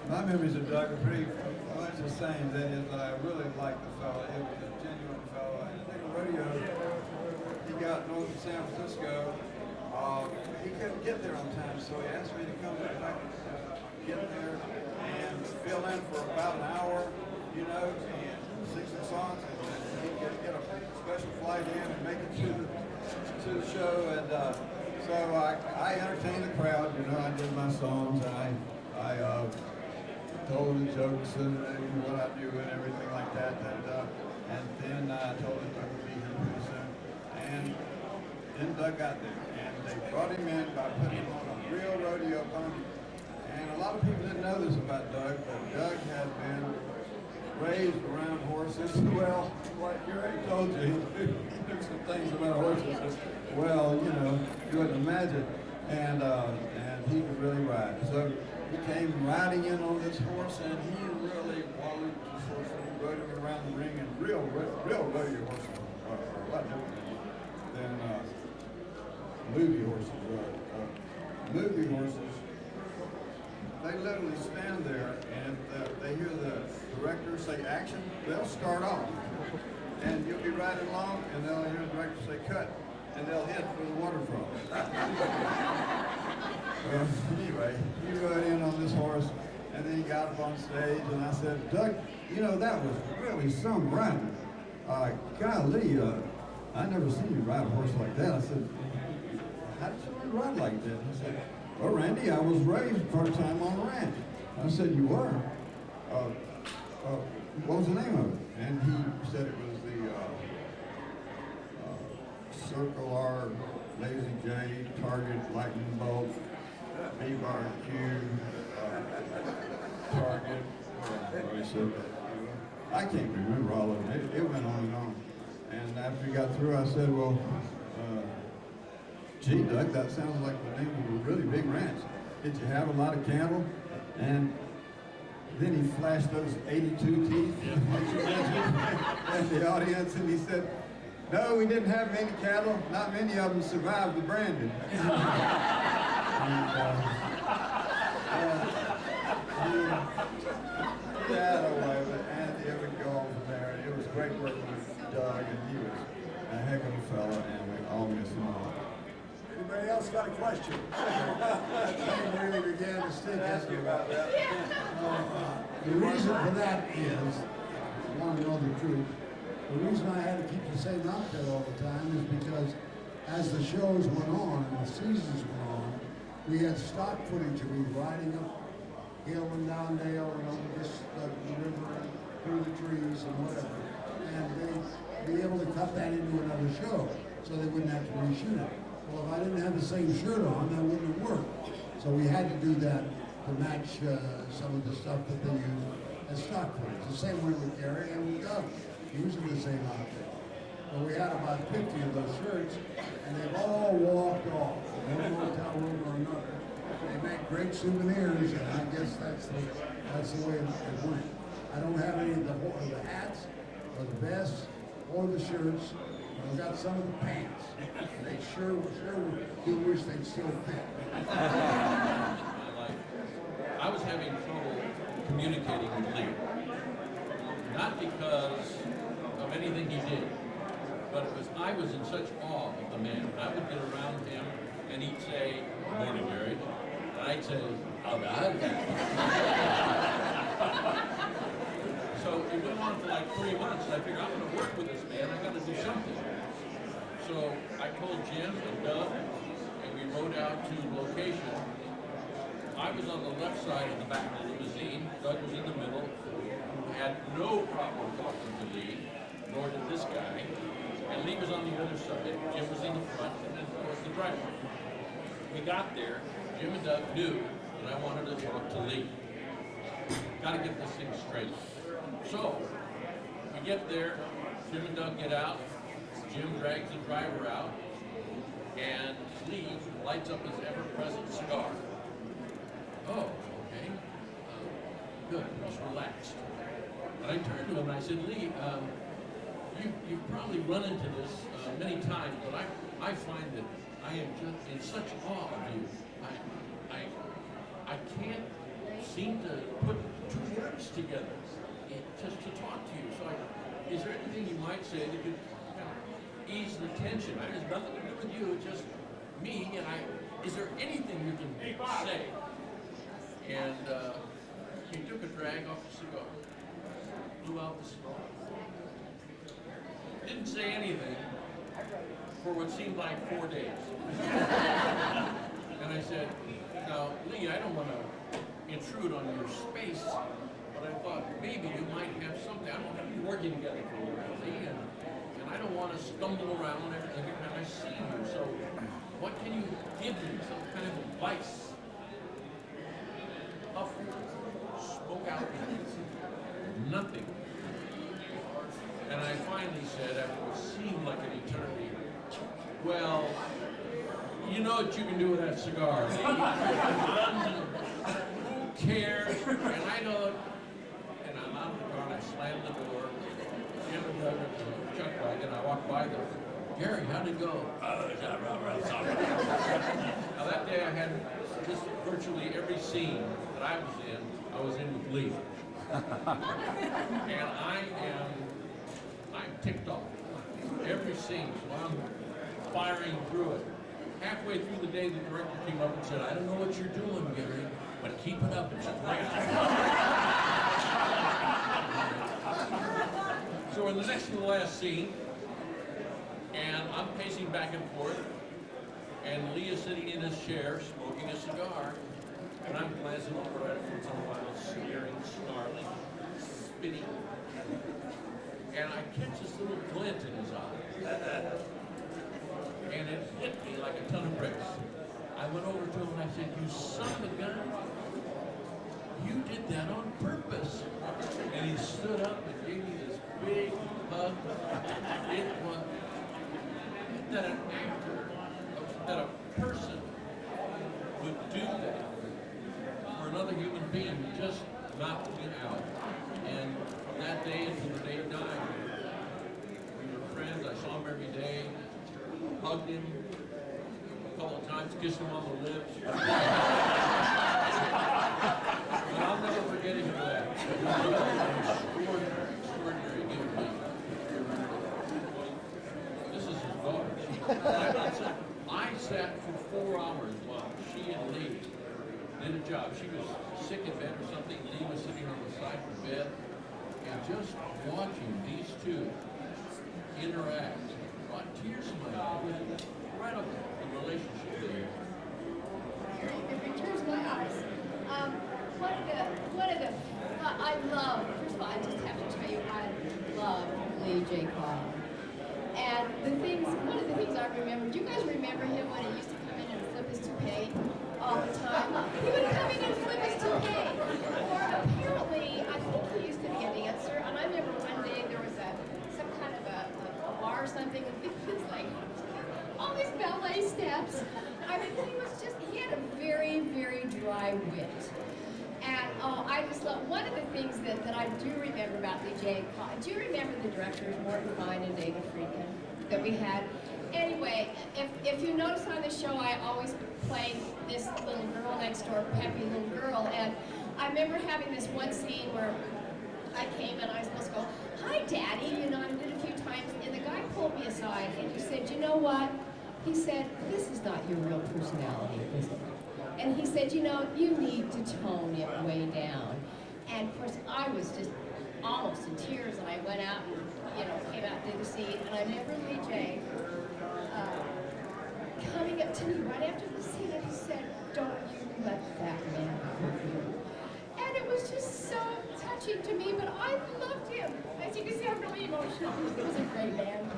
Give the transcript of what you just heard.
My memories of Doug are pretty much the same. That is, I really liked the fellow. He was a genuine fellow. And I think the rodeo, he got north of San Francisco. He couldn't get there on time, so he asked me to come back, get there, and fill in for about an hour, you know, and sing some songs, and he'd get a special flight in and make it to the show. And so I entertained the crowd, you know. I did my songs, and I told the jokes and what I do and everything like that. And then I told him I would be here pretty soon. And then Doug got there, and they brought him in by putting him on a real rodeo pony. And a lot of people didn't know this about Doug, but Doug had been raised around horses. Well, like you already told you, he knew some things about horses. Well, you know, you wouldn't imagine. And he could really ride. So he came riding in on this horse, and he really wallowed this horse, and he rode him around the ring. And real rodeo horses are a lot different than movie horses. Movie horses, they literally stand there, and they hear the director say action. They'll start off, and you'll be riding along, and they'll hear the director say cut, and they'll head for the waterfront. Anyway, he rode in on this horse, and then he got up on stage, and I said, Doug, you know, that was really some riding. Golly, I never seen you ride a horse like that. I said, how did you learn to ride like that? He said, well, Randy, I was raised part-time on a ranch. I said, you were? What was the name of it? And he said it was the Circle R, Lazy J, Target, Lightning Bolt, B-Bar Q, Target. I can't remember all of it. It went on and on. And after he got through, I said, well, gee, Doug, that sounds like the name of a really big ranch. Did you have a lot of cattle? And then he flashed those 82 teeth at the audience, and he said, no, we didn't have many cattle. Not many of them survived the branding. Yeah, and it would go on from there. It was great working with Doug, and he was a heck of a fella, and we all miss him all. Anybody else got a question? That really began to stink. Ask you about that. The reason for that is, I want to know the truth, the reason I had to keep the same outfit all the time is because as the shows went on and the seasons went on, we had stock footage of me riding up hill and down dale and over this the river and through the trees and whatever. And they'd be able to cut that into another show so they wouldn't have to reshoot it. Well, if I didn't have the same shirt on, that wouldn't have worked. So we had to do that to match some of the stuff that they use as stock footage. The same way with Gary and with Doug, using the same outfit. But we had about 50 of those shirts, and they've all walked off in one hotel room or another. They make great souvenirs, and I guess that's the way it went. I don't have any of the hats, or the vests, or the shirts. I've got some of the pants. They sure do wish they'd still fit. I was having trouble communicating with Lee. Not because of anything he did, but it was I was in such awe of the man. I would get around him and he'd say, "Morning, Gary." And I'd say, "How bad?" So it went on for like 3 months, and I figured, I'm going to work with this man, I got to do something. So I called Jim and Doug, and we rode out to location. I was on the left side of the back of the limousine, Doug was in the middle, who had no problem talking to Lee, nor did this guy. And Lee was on the other side, Jim was in the front, and then of course the driver. We got there, Jim and Doug knew that I wanted to talk to Lee. Got to get this thing straight. So, we get there, Jim and Doug get out, Jim drags the driver out, and Lee lights up his ever-present cigar. Oh, okay, good, just relaxed. And I turned to him and I said, Lee, you've probably run into this many times, but I find that I am just in such awe of you. I can't seem to put two words together just to talk to you. So is there anything you might say that could kind of ease the tension? It has nothing to do with you, it's just me, and is there anything you can say? And he took a drag off the cigar, blew out the cigar. Didn't say anything for what seemed like 4 days. And I said, now, Lee, I don't want to intrude on your space, but I thought maybe you might have something. I'm going to be working together for a while, Lee, and I don't want to stumble around every time I see you. So what can you give me? Some kind of advice? Huff spoke out. Nothing. And I finally said, after what seemed like an eternity, well, you know what you can do with that cigar. Who cares? And I know, and I'm out of the car, and I slammed the door, Jim and Doug at the chuck wagon, I walked by them. Gary, how'd it go? Now that day I had just virtually every scene that I was in with Lee. And I'm ticked off. Every scene, so I'm firing through it. Halfway through the day, the director came up and said, I don't know what you're doing, Gary, but keep it up. It's great. So in the next to the last scene, and I'm pacing back and forth, and Lee is sitting in his chair, smoking a cigar, and I'm glancing over at it once in a while, sneering, snarling, spitting. And I catch this little glint in his eye. And it hit me like a ton of bricks. I went over to him and I said, you son of a gun, you did that on purpose. And he stood up and gave me this big hug. It was that an actor, that a person would do that for another human being, just knocked me out. And from that day until the day he died, we were friends. I saw him every day, hugged him a couple of times, kissed him on the lips. But I'll never forget him for that. He was an extraordinary human being. This is his daughter. I sat for 4 hours while she and Lee did a job. She was sick in bed or something. Lee was sitting on the side of the bed. And just watching these two interact brought tears to my eyes. It was incredible, the relationship there. It brings tears to my eyes. I love, first of all, I just have to tell you, I love Lee J. Clarke. And one of the things I remember, do you guys remember him when he used to come in and flip his toupee all the time? He would come in and flip his toupee. Or apparently, I think he used to be a dancer, and I remember one day there was some kind of a bar or something, and he was like, all these ballet steps. I mean, he had a very, very dry wit. And I just love, one of the things that I do remember about Lee J. Clarke, do you remember the directors, Morton Fine and David Friedkin, that we had? Anyway, if you notice on the show, I always played this little girl next door, peppy little girl, and I remember having this one scene where I came and I was supposed to go, hi, Daddy, you know, I did a few times, and the guy pulled me aside and he said, you know what? He said, this is not your real personality, is it? And he said, you know, you need to tone it way down. And of course, I was just almost in tears, and I went out and, you know, came out to the scene, and I remember Lee J. Coming up to me right after the scene, and he said, don't you let that man hurt you. And it was just so touching to me, but I loved him. As you can see, I'm really emotional. He was a great man.